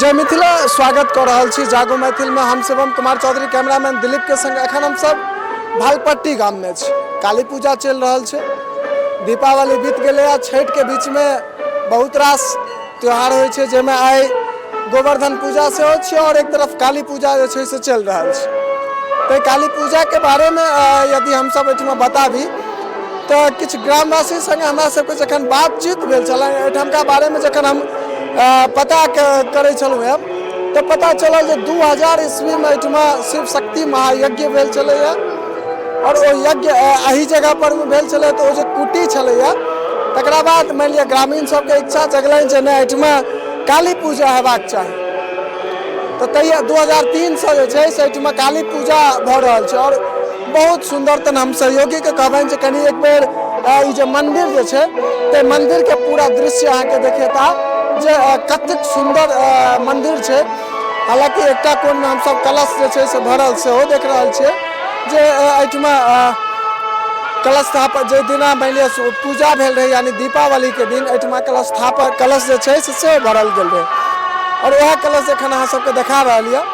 जय मिथिला स्वागत कर रहा छी जागो मैथिल में हम शिवम कुमार चौधरी कैमरामैन दिलीप के संग एखन हम सब भालपट्टी गाम में छी। काली पूजा चल रहा है, दीपावली बीत गए, छठ के बीच में बहुत रास त्यौहार हो जैमें आई गोवर्धन पूजा से हो और एक तरफ काली पूजा जो से चल रहा है। तो काली पूजा के बारे में यदि हम सब एठमा बताबी तो किछ ग्रामवासी संगे हमरा सबके जखन बातचीत भेल छल एठमका बारे में जखन हम पता करे छलहुँ हैं तो पता चलल जे 2000 ईस्वी में एठमा शिव शक्ति महायज्ञ भेल छलैया और वो यज्ञ एही जगह पर भेल छलै। तो जो कुटी छलैया तकरा बाद मान लिअ ग्रामीण सबके इच्छा जगलनि जे नहि एठमा काली पूजा हेबाक चाही। तो तैया 2003 से जो छै से एठमा काली पूजा भऽ रहल छै और बहुत सुंदर। तन हम सहयोगी के कहबनि जे कनी एक बेर ई जे मंदिर जे छै ते मंदिर के पूरा दृश्य अहाँके देखेता जे कतेक सुंदर मंदिर छै। हालांकि एकटा कोन में हम सब कलश जे छै से भरल सेहो देख रहल छियै जे एठमा कलश स्थापन जे दिना मान लिअ पूजा भेल रहे यानी दीपावली के दिन एठमा कलश स्थापन कलश जे छै से भरल गेल रहे और वह कलश एखन अहाँ सबके देखा रहल यऽ।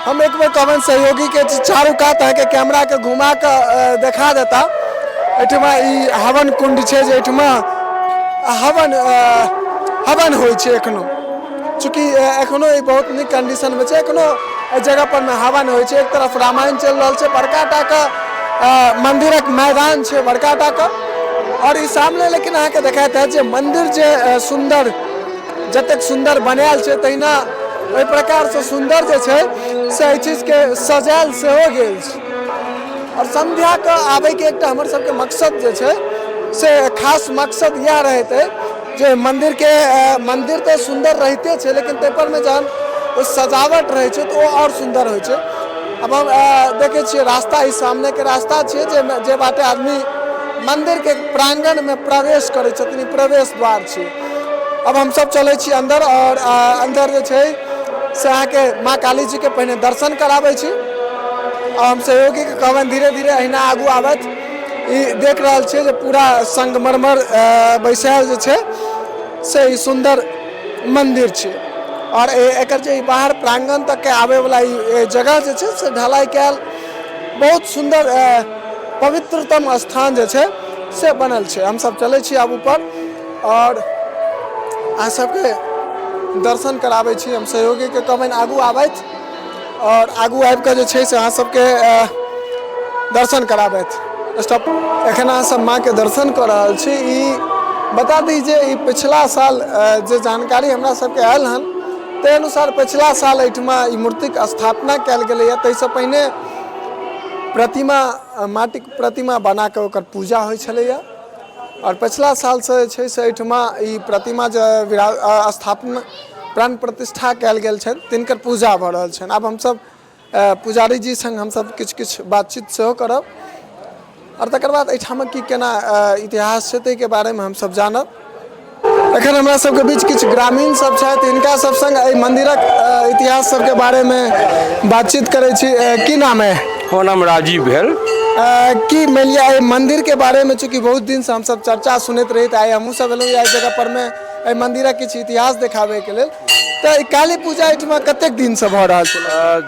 हम एक बेर कहबनि सहयोगी के चारू कात अहाँके कैमरा के घुमा के देखा देता। एठमा ई हवन कुंड छै जे एठमा हवन होइ छै एखनो, चूँकि एखनो ई बहुत नीक कंडीशन में छै, एखनो एहि जगह पर में हवन होइ छै। एक तरफ रामायण चल रहल छै, बड़का टा के मंदिरक मैदान छै बड़का टा के और ई सामने लेकिन अहाँके देखाइत है जे मंदिर जे सुंदर जतेक सुंदर बनायल छै तहिना ओहि प्रकार से सुंदर जे छै से एहि चीज के सजायल सेहो गेल छै। और संध्या के आबे के एकटा हमर सबके मकसद जे छै से खास मकसद यह रहते जे मंदिर तो सुंदर रहते छै लेकिन ते पर में जहन सजावट रहे छै तो और सुंदर होइ छै। अब हम देखे छियै रास्ता ई सामने के रास्ता छियै जे बाटे आदमी मंदिर के प्रांगण में प्रवेश करे छथिन, प्रवेश द्वार छै। अब हम सब चले छी अंदर और अंदर जे छै से अहाँके माँ काली जी के पहले दर्शन कराबै छी और हम सहयोगी के कहबनि धीरे धीरे अहिना आगू आबत। ई देख रहल छियै जे पूरा संगमरमर बैसायल जे छै से ई सुंदर मंदिर छै और एकर जे बाहर प्रांगण तक के आवे वाला ई जगह जे छै से ढलाई कैल बहुत सुंदर पवित्रतम स्थान जे छै से बनल छै। हम सब चले छी आब ऊपर और अहाँ सबके दर्शन कराबै छी। हम सहयोगी के कहबनि आगू आबैत और आगू आबि कऽ जे छै से अहाँ सबके दर्शन कराबैत। स्टॉप एखन अहाँ सब माँ के दर्शन कर रहल छी। ई बता दी जे ई पिछला साल जे जानकारी हमरा सबके आयल हन ताहि अनुसार पिछला साल एहिठमा ई मूर्तिक स्थापना कयल गेलैया। ताहिसँ पहिने प्रतिमा माटिक प्रतिमा बना कऽ ओकर पूजा होइ छलैया और पिछला साल से जे छै से एहिठमा ई प्रतिमा जे स्थापना प्राण प्रतिष्ठा कयल गेल छनि तिनकर पूजा भऽ रहल छनि। आब हमसब पुजारी जी संग हमसब किछ बातचीत सेहो करब और तकर बाद एहिठामक की केना इतिहास छै ताहिके बारेमे हमसब जानब। एखन हमरा सबके बीच किछु ग्रामीण सब छथि, हिनका सब संग एहि मंदिरक इतिहास सबके बारेमे बातचीत करै छी। की नाम है? हमर नाम राजीव भेल। की मानि लिअ एहि मंदिर के बारे में चूँकि बहुत दिन से हम सब चर्चा सुनैत रही आइ हमहूँ सब एलहुँ एहि जगह पर में एहि मंदिरक किछु इतिहास देखाबे के लेल। तो ई काली पूजा एहिठमा कतेक दिन से भऽ रहल छै?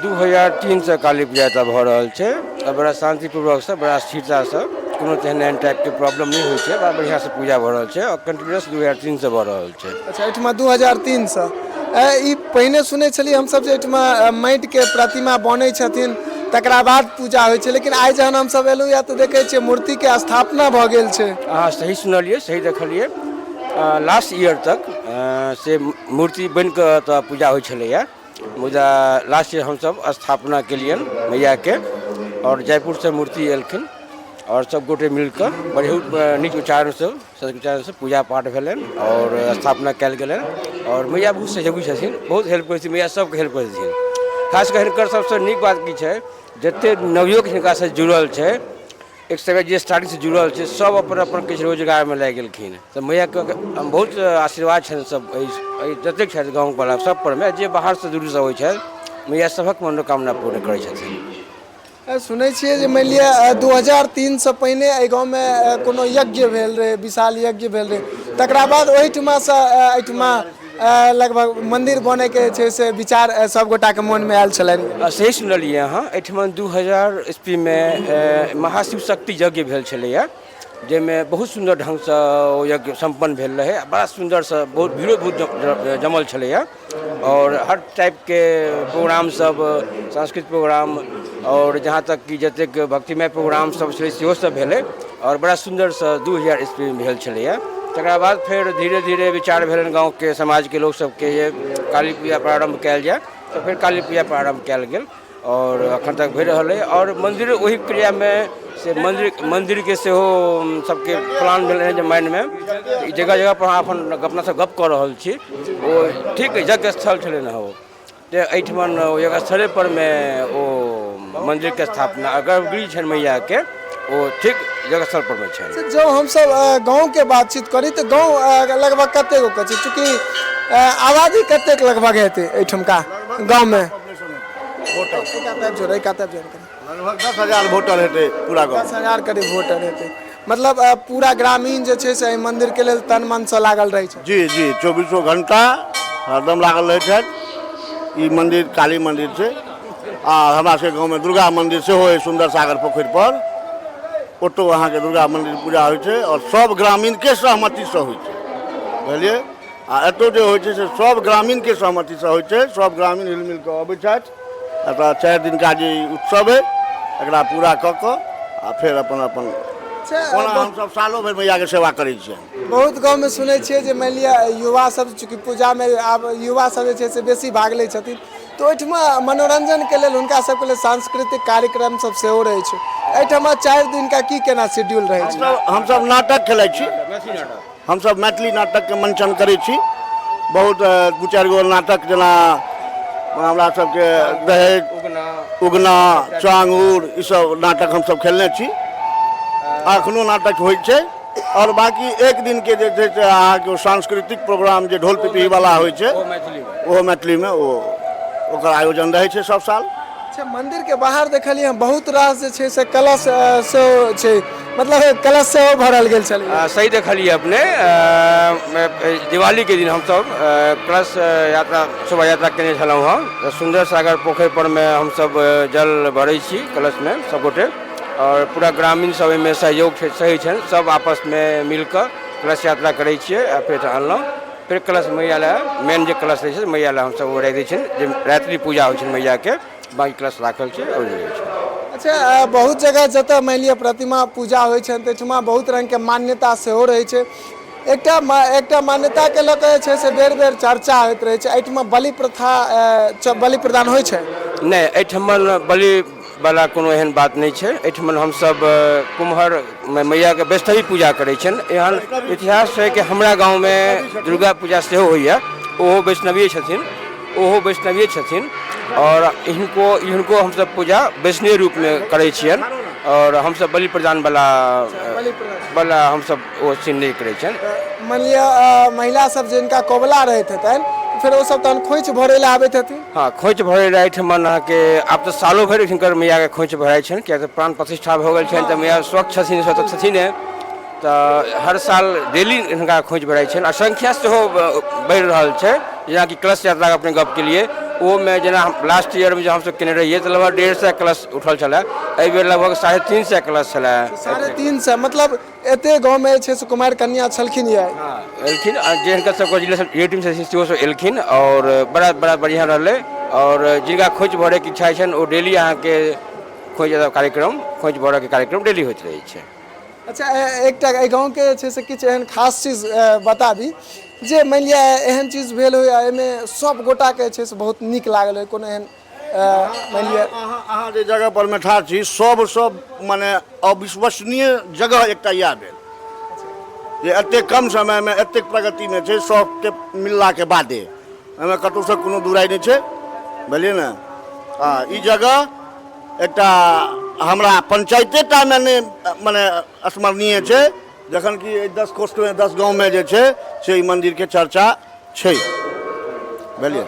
2003 से काली पूजा भऽ रहल छै। बड़ा शांतिपूर्वक से बड़ा स्थिरता से कोनो तेहन एहन टाइप के प्रॉब्लम नहीं होइ छै, बड़ा बढ़िया से पूजा भऽ रहल छै और कंटिन्यूअस 2003 से भऽ रहल छै। अच्छा एहिठमा 2003 से ई पहिने सुनै छलियै हमसब जे एहिठमा माटि के प्रतिमा बनै छथिन तकरा बाद पूजा होइ छै, लेकिन आइ जहन हमसब एलहुँ या तो देखै छियै मूर्ति के स्थापना भऽ गेल छै। अहाँ सही सुनलियै, सही देखलियै। लास्ट ईयर तक से मूर्ति बनि कऽ तऽ पूजा होइ छलैया, मुदा लास्ट ईयर हमसब स्थापना केलियनि मैया के और जयपुर से मूर्ति एलखिन और सब गोटे मिलकर बहुत नीक उच्चारण से पूजा पाठ भेलनि और स्थापना कयल गेलनि और मैया बहुत सहयोगी छथिन, बहुत हेल्प करै छथिन मैया, सबके हेल्प करै छथिन। खास कऽ हिनकर सबसँ नीक बात की छै जते नवयुवक हिनका से जुड़ल छै, एक समय जे स्टार्टिंग से जुड़ल छै सब अपन अपन किछु रोजगार में लागि गेलखिन। तऽ मैया के बहुत आशीर्वाद छनि सब जतेक छथि गाँव वाला सब पर में, जे बाहर से दूर से होइ छथि मैया सबक मनोकामना पूर्ण करै छथिन। सुनै छियै जे मानि लिअ 2003 से पहिने एहि गाँवमे कोनो यज्ञ भेल रहै, विशाल यज्ञ भेल रहै, तकरा बाद ओहिठमा से एहिठमा लगभग मंदिर बने के छै से विचार सब गोटा के मन में आयल छलनि? सही सुनलियै अहाँ। एहिठमन 2000 ईस्वीमे महाशिव शक्ति यज्ञ भेल छलैए, जाहिमे बहुत सुन्दर ढङ्गसँ ओ यज्ञ सम्पन्न भेल रहै। बड़ा सुन्दरसँ बहुत भीड़ो बहुत जमल छलैए, और हर टाइपके प्रोग्राम सब, सांस्कृतिक प्रोग्राम, और जहाँ तक कि जतेक भक्तिमय प्रोग्राम सब छलै सेहो सब भेलै, और बड़ा सुन्दरसँ 2000 ईस्वीमे भेल छलैए। तकरा बाद फेर धीरे धीरे विचार भेलनि गाँवके समाजके लोक सबके जे काली पूजा प्रारम्भ कयल जाय, तऽ फेर काली पूजा प्रारम्भ कयल गेल, और एखन तक भऽ रहल अइ। और मन्दिर ओहि क्रियामे से मन्दिरके सेहो सबके प्लान भेल रहै जे माइंडमे जगह जगह पर अहाँ अपन अपनासँ गप कऽ रहल छी, ओ ठीक यज्ञ स्थल छलै ने ओ, तऽ एहिठमन यज्ञ स्थले परमे ओ मन्दिरके स्थापना गर्भगृह छनि मैयाके, ओ ठीक जगह स्थल परमे छनि। जो हमसब गाँव के बातचीत करी तऽ गाँव लगभग कतेक गो छै, चूँकि आबादी कतेक लगभग हेतै एहिठुमका गाँव में? लगभग 10,000 वोटर हेतै पूरा गाँव। 10,000 करीब वोटर हेतै। मतलब पूरा ग्रामीण जे छै से एहि मंदिर के लेल तन मन से लागल रहै छै। जी जी, 24 घंटा हरदम लागल रहै छथि। ई मंदिर काली मंदिर छै, आ हमरा सबके गाँव में दुर्गा मंदिर सेहो अइ सुंदर सागर पोखरि पर, ओतौ अहाँके दुर्गा मंदिर पूजा होइ छै, और सब ग्रामीण के सहमति से होइ छै, बुझलियै। आ एतौ जे होइ छै से सब ग्रामीण के सहमति से होइ छै, सब ग्रामीण हिल मिल कऽ अबै छथि। एतऽ 4 दिन का जे उत्सव है एकरा पूरा कऽ कऽ आ फेर अपन अपन कोना हमसब सालो भरि मैया के सेवा करै छियै। बहुत गाँव में सुनै छियै जे मानि लिअ युवा सब, चूँकि पूजा में आब युवा सब जे छै से बेसी भाग लै छथिन, तऽ ओहिठमा मनोरंजन के लेल हुनका सबके लेल सांस्कृतिक कार्यक्रम सब सेहो रहै छै। एहिठमा 4 दिन का की केना शेड्यूल रहै छै? हमसब नाटक खेलै छी, हमसब मैथिली नाटक के मंचन करै छी। बहुत 2-4 गो नाटक, जेना हमरा सबके दहेज, उगना, चांगुर, ई सब नाटक हमसब खेलने छी। अखनो नाटक होइ छै, और बाकी एक दिन के जे छै से अहाँके सांस्कृतिक प्रोग्राम जे ढोल पिपही वाला होइ छै, ओहो मैथिली में ओकर आयोजन रहै छै सब साल। अच्छा, मंदिर के बाहर देखलियै बहुत रास जे छै से कलश सेहो छै, मतलब कलश सेहो भरल गेल छलै। सही देखलिए अपने। दिवाली के दिन हमसब कलश यात्रा, शोभा यात्रा केने छलहुँ हँ। सुंदर सागर पोखरि पर में हमसब जल भरै छी कलश में सब गोटे, और पूरा ग्रामीण सब एहिमे सहयोग सही छनि, सब आपस में मिलकर कलश यात्रा करै छियै। आ फेर अनलहुँ, फिर कलश मैया लए, मेन जे कलश रहै छै मैया लए हमसब ओ राखि दै छियै, जे रात्रि पूजा होइ छै मैया के, बाकी कलश राखल छै और रहै छै। अच्छा, बहुत जगह जतऽ मानि लिअ प्रतिमा पूजा होइ छनि ताहिठमा बहुत रंग के मान्यता सेहो रहै छै। एकटा मान्यता के लऽ कऽ जे छै से बेर बेर चर्चा होइत रहै छै। एहिठमा बलि प्रथा, बलि प्रदान होइ छै? नहि, एहिठमन बलि वाला कोनो एहन बात नहीं छै। एहिठमन हमसब कुम्हर मैया के वैष्णवी पूजा करै छनि। एहन इतिहास है कि हमरा गाँव में दुर्गा पूजा सेहो होइए, ओहो वैष्णवीय छथिन, और इनको हमसब पूजा वैष्णव रूप में करै छियनि, और हमसब बलि प्रदान वाला हमसब ओ सीन नहीं करै छनि। मान लिअ महिला सब जिनका कोबला रहैत हेतनि, फिर वो सब तहन खोइच भरै लए आबैत हेथिन? हाँ, खोइच भरै लए एहिठमन अहाँके आब तऽ सालो भरि हिनकर मैया के खोइच भराइ छनि, किया तऽ प्राण प्रतिष्ठा भऽ गेल छनि, तऽ मैया स्वच्छ छथिन, स्वतः छथिन, तऽ हर साल डेली हिनका खोइच भराइ छनि। आ संख्या सेहो बढ़ि रहल छै, जेनाकि कलश यात्रा अपने गप के लिए, ओहोमे जेना लास्ट ईयर में जो हमसब केने रहियै तऽ लगभग 150 कलश उठल छलै, एहि बेर लगभग 350 कलश छलै। 350, मतलब एते गाँव में छै से कुमारि कन्या छलखिन ये? हाँ, एलखिन, जे हिनकर सबके रिलेटिव छथिन सेहो सब एलखिन, और बड़ा बढ़िया रहलै। और जिनका खोइच भरय के इच्छा छनि ओ डेली अहाँके खोइच भरय के कार्यक्रम डेली होइत रहै छै। अच्छा, एकटा एहि गाँव के छै से किछु एहन खास चीज बता दी जे मानि लिअ एहन चीज भेल होय, एहिमे सब गोटा के छै से बहुत नीक लागल होय, कोनो एहन मानि लिअ? अहाँ जे जगह पर में ठाढ़ छी, सब माने अविश्वसनीय जगह एकटा इएह भेल जे एते कम समय में एतेक प्रगति में छै, सबके मिलला के बादे एहिमे कतौ से कोनो दुराई नहीं छै, बुझलियै ने। ई जगह एकटा हमरा पंचायते टा में नहीं माने स्मरणीय छै, जखन कि 10 कोष्ठ में 10 गाँव में जे छै से ई मंदिर के चर्चा छै, बुझलियै।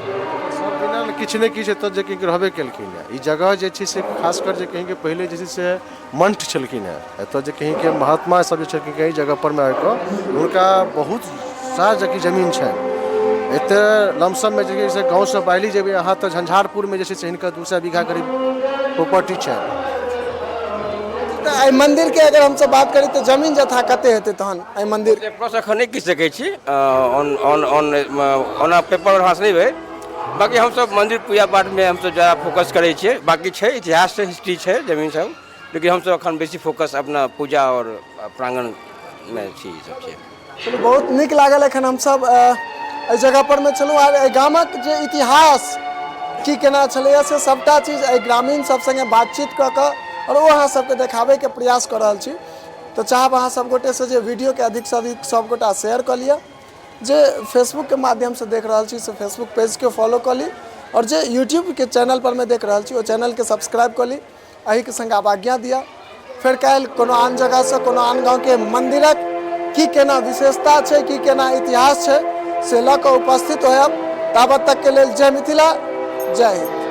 सब दिना किछु ने किछु एतऽ जे कि रहबे केलखिन है। ई जगह जे छै से खासकर जे कहीं के पहले जे छै से मंठ छलखिन है, एतऽ जे कहीं के महात्मा सब जे छलखिन कई जगह पर में आबि कऽ हुनका बहुत सारा जगह जमीन छै, एते लमसम में जैसे गाँव से बाइली जब यहाँ तो झंझारपुर में जैसे इनका 200 बीघा करीब प्रॉपर्टी है। तो एहि मंदिर के अगर हमसे बात करी तो जमीन जथा कते हेतै तहन एहि मंदिर प्लस एखन नहीं कहि सकै छी ऑन पेपर हाँस नहीं है। बाकी हम सब मंदिर पूजा पाठ में हम सब ज़्यादा फोकस करै छियै। बाकी छै इतिहास से हिस्ट्री छै जमीन सब, लेकिन हम सब अखन बेसी फोकस अपना पूजा और प्रांगण में छी ई सब छै। चलू बहुत नीक लागल। एखन हमसब एहि जगह पर में छलहुँ आ एहि गामक जे इतिहास की केना छलैया से सबटा चीज एहि ग्रामीण सब संगे बातचीत कऽ कऽ और वो अहाँ सबके देखाबै के प्रयास कऽ रहल छी। तो चाहब अहाँ सब गोटे से जे वीडियो के अधिक से अधिक सब गोटा शेयर कऽ लिअ। जे फेसबुक के माध्यम से देख रहल छी से फेसबुक पेज के फॉलो कऽ ली, और जे यूट्यूब के चैनल पर में देख रहल छी ओ चैनल के सब्सक्राइब कऽ ली। एहि के संग आब आज्ञा दिया। फेर काल्हि कोनो आन जगह से कोनो आन गाँव के मंदिरक की केना विशेषता छै, की केना इतिहास छै से लऽ कऽ उपस्थित होयब। ताबत तक के लेल जय मिथिला, जय हिंद।